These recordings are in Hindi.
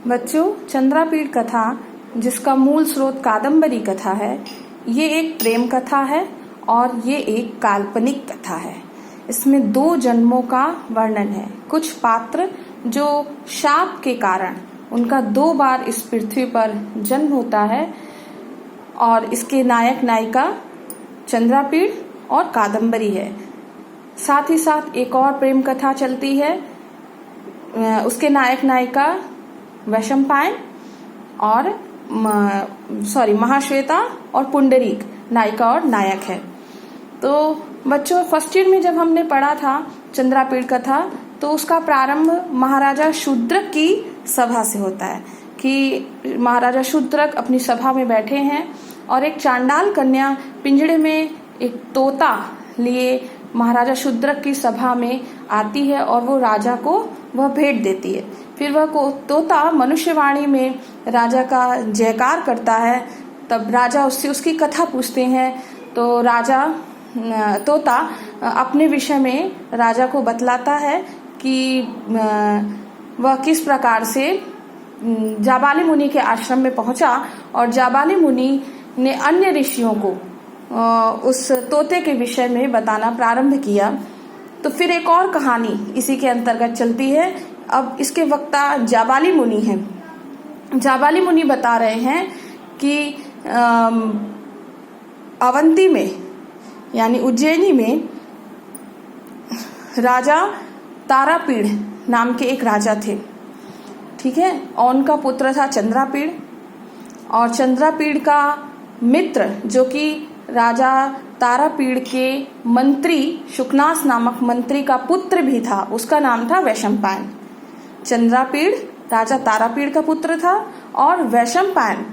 बच्चों, चंद्रापीड़ कथा जिसका मूल स्रोत कादम्बरी कथा है, ये एक प्रेम कथा है और ये एक काल्पनिक कथा है। इसमें 2 जन्मों का वर्णन है। कुछ पात्र जो शाप के कारण उनका 2 बार इस पृथ्वी पर जन्म होता है और इसके नायक नायिका चंद्रापीड़ और कादम्बरी है। साथ ही साथ एक और प्रेम कथा चलती है, उसके नायक नायिका वैशंपायन और महाश्वेता और पुंडरीक नायिका और नायक है। तो बच्चों, फर्स्ट ईयर में जब हमने पढ़ा था चंद्रापीड़ कथा, तो उसका प्रारंभ महाराजा शूद्रक की सभा से होता है कि महाराजा शूद्रक अपनी सभा में बैठे हैं और एक चांडाल कन्या पिंजड़े में एक तोता लिए महाराजा शूद्रक की सभा में आती है और वो राजा को वह भेंट देती है। फिर वह तोता मनुष्यवाणी में राजा का जयकार करता है। तब राजा उससे उसकी कथा पूछते हैं, तो तोता अपने विषय में राजा को बतलाता है कि वह किस प्रकार से जाबाली मुनि के आश्रम में पहुंचा और जाबाली मुनि ने अन्य ऋषियों को उस तोते के विषय में बताना प्रारंभ किया। तो फिर एक और कहानी इसी के अंतर्गत चलती है। अब इसके वक्ता जाबाली मुनि हैं। जाबाली मुनि बता रहे हैं कि अवंती में यानी उज्जैनी में राजा तारापीड़ नाम के एक राजा थे, ठीक है, और उनका पुत्र था चंद्रापीड़। और चंद्रापीड़ का मित्र जो कि राजा तारापीड़ के मंत्री शुकनास नामक मंत्री का पुत्र भी था, उसका नाम था वैशंपायन। चंद्रापीड़ राजा तारापीड़ का पुत्र था और वैशंपायन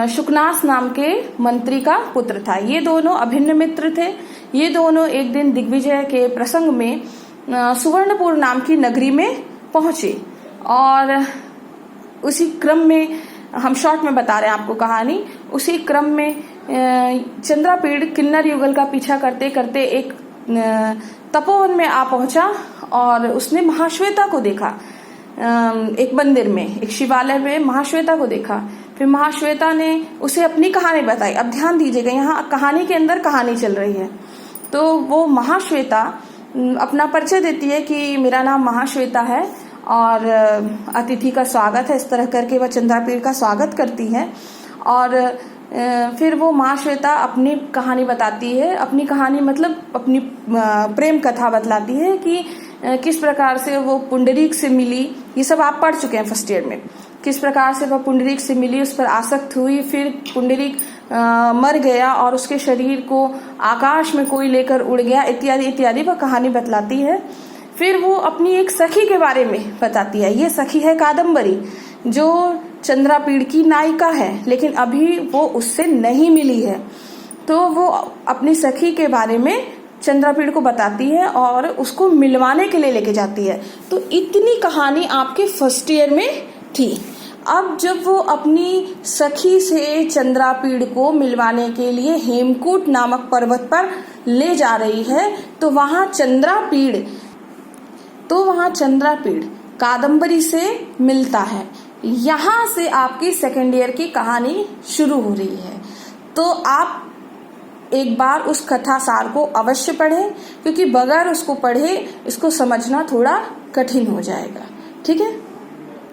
शुकनास नाम के मंत्री का पुत्र था। ये दोनों अभिन्न मित्र थे। ये दोनों एक दिन दिग्विजय के प्रसंग में सुवर्णपुर नाम की नगरी में पहुंचे और उसी क्रम में, हम शॉर्ट में बता रहे हैं आपको कहानी, उसी क्रम में चंद्रापीड़ किन्नर युगल का पीछा करते करते एक तपोवन में आ पहुंचा और उसने महाश्वेता को देखा। एक मंदिर में, एक शिवालय में महाश्वेता को देखा। फिर महाश्वेता ने उसे अपनी कहानी बताई। अब ध्यान दीजिएगा, यहाँ कहानी के अंदर कहानी चल रही है। तो वो महाश्वेता अपना परिचय देती है कि मेरा नाम महाश्वेता है और अतिथि का स्वागत है। इस तरह करके वह चंद्रापीड़ का स्वागत करती है और फिर वो महाश्वेता अपनी कहानी बताती है। अपनी कहानी मतलब अपनी प्रेम कथा बतलाती है कि किस प्रकार से वो पुंडरीक से मिली। ये सब आप पढ़ चुके हैं फर्स्ट ईयर में। किस प्रकार से वह पुंडरीक से मिली, उस पर आसक्त हुई, फिर पुंडरीक मर गया और उसके शरीर को आकाश में कोई लेकर उड़ गया, इत्यादि इत्यादि वह कहानी बतलाती है। फिर वो अपनी एक सखी के बारे में बताती है। ये सखी है कादम्बरी, जो चंद्रापीड़ की नायिका है, लेकिन अभी वो उससे नहीं मिली है। तो वो अपनी सखी के बारे में चंद्रापीड़ को बताती है और उसको मिलवाने के लिए लेके जाती है। तो इतनी कहानी आपके फर्स्ट ईयर में थी। अब जब वो अपनी सखी से चंद्रापीड़ को मिलवाने के लिए हेमकूट नामक पर्वत पर ले जा रही है, तो वहां चंद्रापीड़ कादम्बरी से मिलता है। यहाँ से आपकी सेकेंड ईयर की कहानी शुरू हो रही है। तो आप एक बार उस कथा सार को अवश्य पढ़ें, क्योंकि बगैर उसको पढ़े इसको समझना थोड़ा कठिन हो जाएगा। ठीक है।